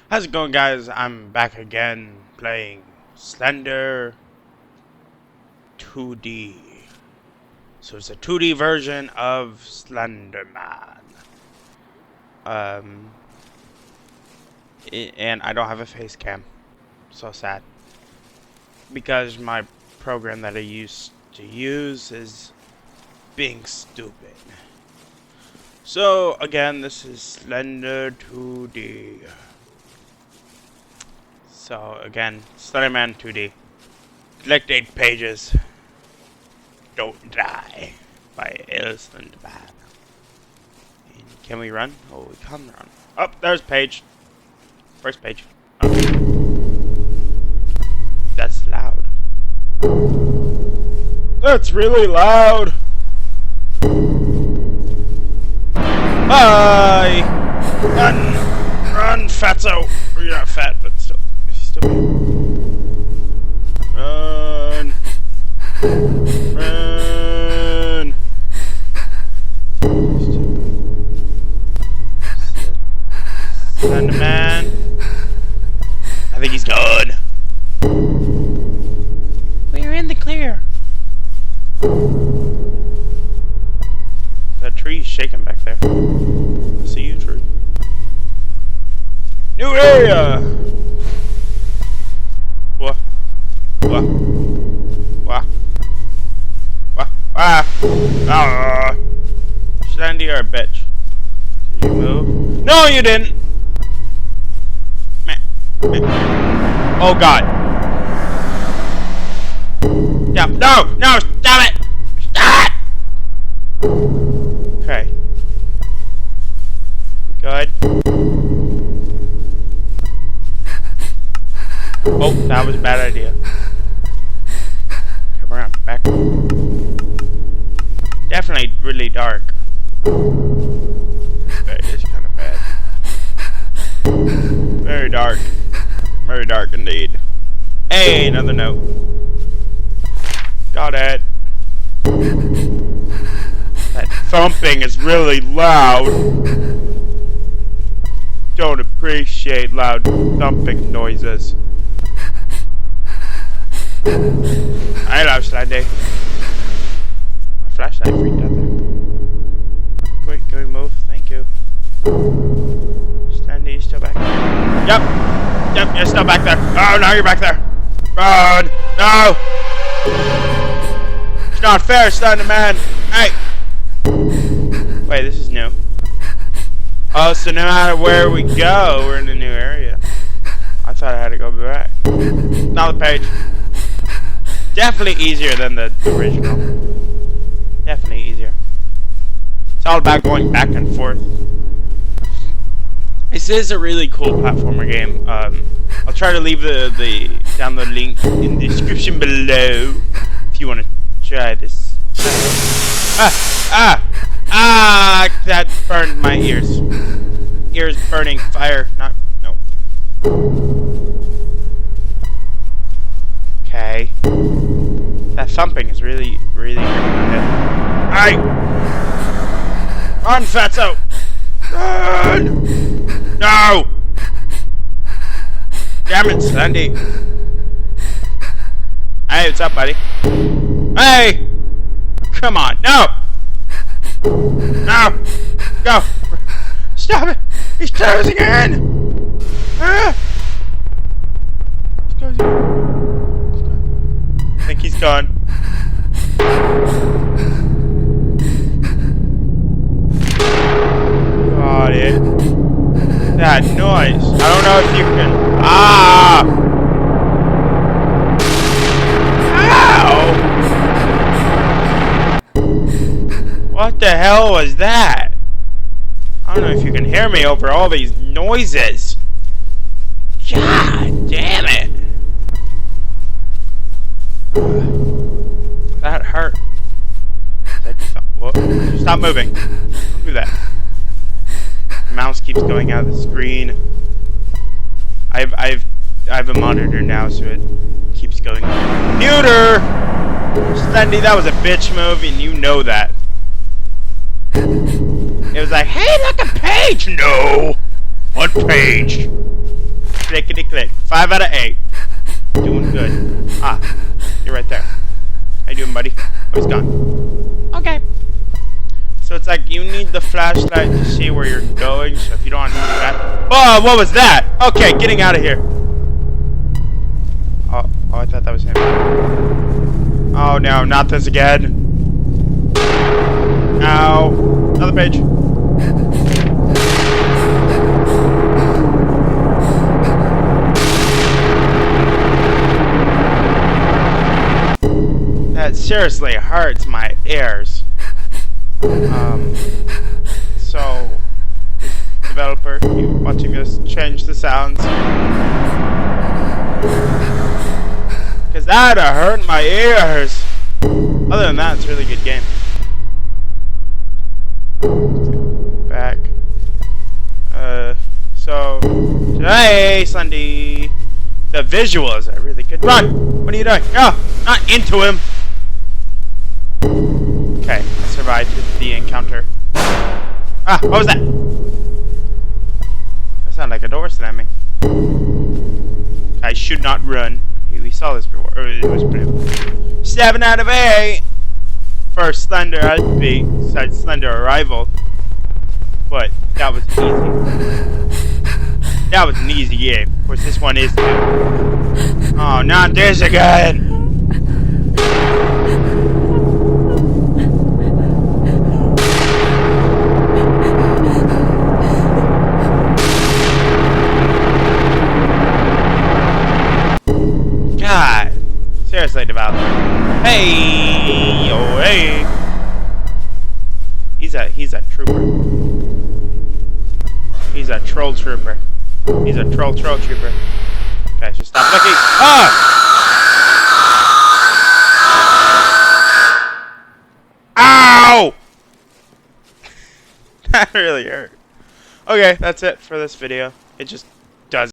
How's it going, guys? I'm back again playing Slender 2D. So it's a 2D version of Slenderman. And I don't have a face cam. So sad. Because my program that I used to use is being stupid. So again, this is Slender 2D. So again, Slenderman 2D. Collect 8 pages. Don't die by Slenderman. Can we run? Oh, we can run. Oh, there's page. First page. Okay. That's loud. That's really loud. Bye. Run, fatso. Or you're not fat, but still. Run! Run! Slenderman. I think he's gone. We're in the clear. That tree's shaking back there. I see you, tree. New area! What? What? What? What? Ah! Slendy, you're a bitch. Did you move? No, you didn't! Man. Oh, God. Stop. No! No! Stop it! Stop it! Okay. Good. Oh, that was a bad idea. Come around, back. Definitely really dark. It's kind of bad. Very dark. Very dark indeed. Hey, another note. Got it. That thumping is really loud. Don't appreciate loud thumping noises. I love Slender. My flashlight freaked out there. Wait, can we move? Thank you. Slender, you still back there? Yep! Yep, you're still back there. Oh, no, you're back there. Run! No! It's not fair, Slenderman! Hey! Wait, this is new. Oh, so no matter where we go, we're in a new area. I thought I had to go back. Now the page. Definitely easier than the original. Definitely easier. It's all about going back and forth. This is a really cool platformer game. I'll try to leave the download link in the description below if you want to try this. That burned my ears. Ears burning fire. No. Okay. That thumping is really hurting my head. Alright! Run, fatso! Run! No! Damn it, Slendy. Hey, what's up, buddy? Hey! Come on, no! No! Go! Stop it! He's closing in! Ah! He's closing in. I think he's gone. Got it. That noise. I don't know if you can. Ah! Ow! What the hell was that? I don't know if you can hear me over all these noises. God damn it. That hurt. Whoa. Stop moving. Don't do that. The mouse keeps going out of the screen. I have a monitor now, so it keeps going. Computer! Slendy, that was a bitch move, and you know that. It was like, hey, look, a page! No! What page? Clickety click. 5 out of 8. Doing good. Ah, you're right there. How you doing, buddy? Oh, he's gone. Okay. So it's like you need the flashlight to see where you're going. So if you don't want to do that. Oh, what was that? Okay, getting out of here. Oh, I thought that was him. Oh no, not this again. Ow. Another page. That seriously hurts my ears. So, developer, you watching this, change the sounds. Cause that'd hurt my ears. Other than that, it's a really good game. Back. So today, Sunday, the visuals are really good. Run! What are you doing? No, not into him. Okay, I survived the encounter. Ah, what was that? That sounded like a door slamming. I should not run. We saw this before. It was blue. 7 out of 8 for Slender. I'd be Slender Arrival, but that was easy. That was an easy game. Of course, this one is too. Oh, not this again. God, seriously, developer. Hey, yo, hey. He's a trooper. He's a troll trooper. He's a troll trooper. Okay, just stop looking. Ah! Ow! That really hurt. Okay, that's it for this video. It just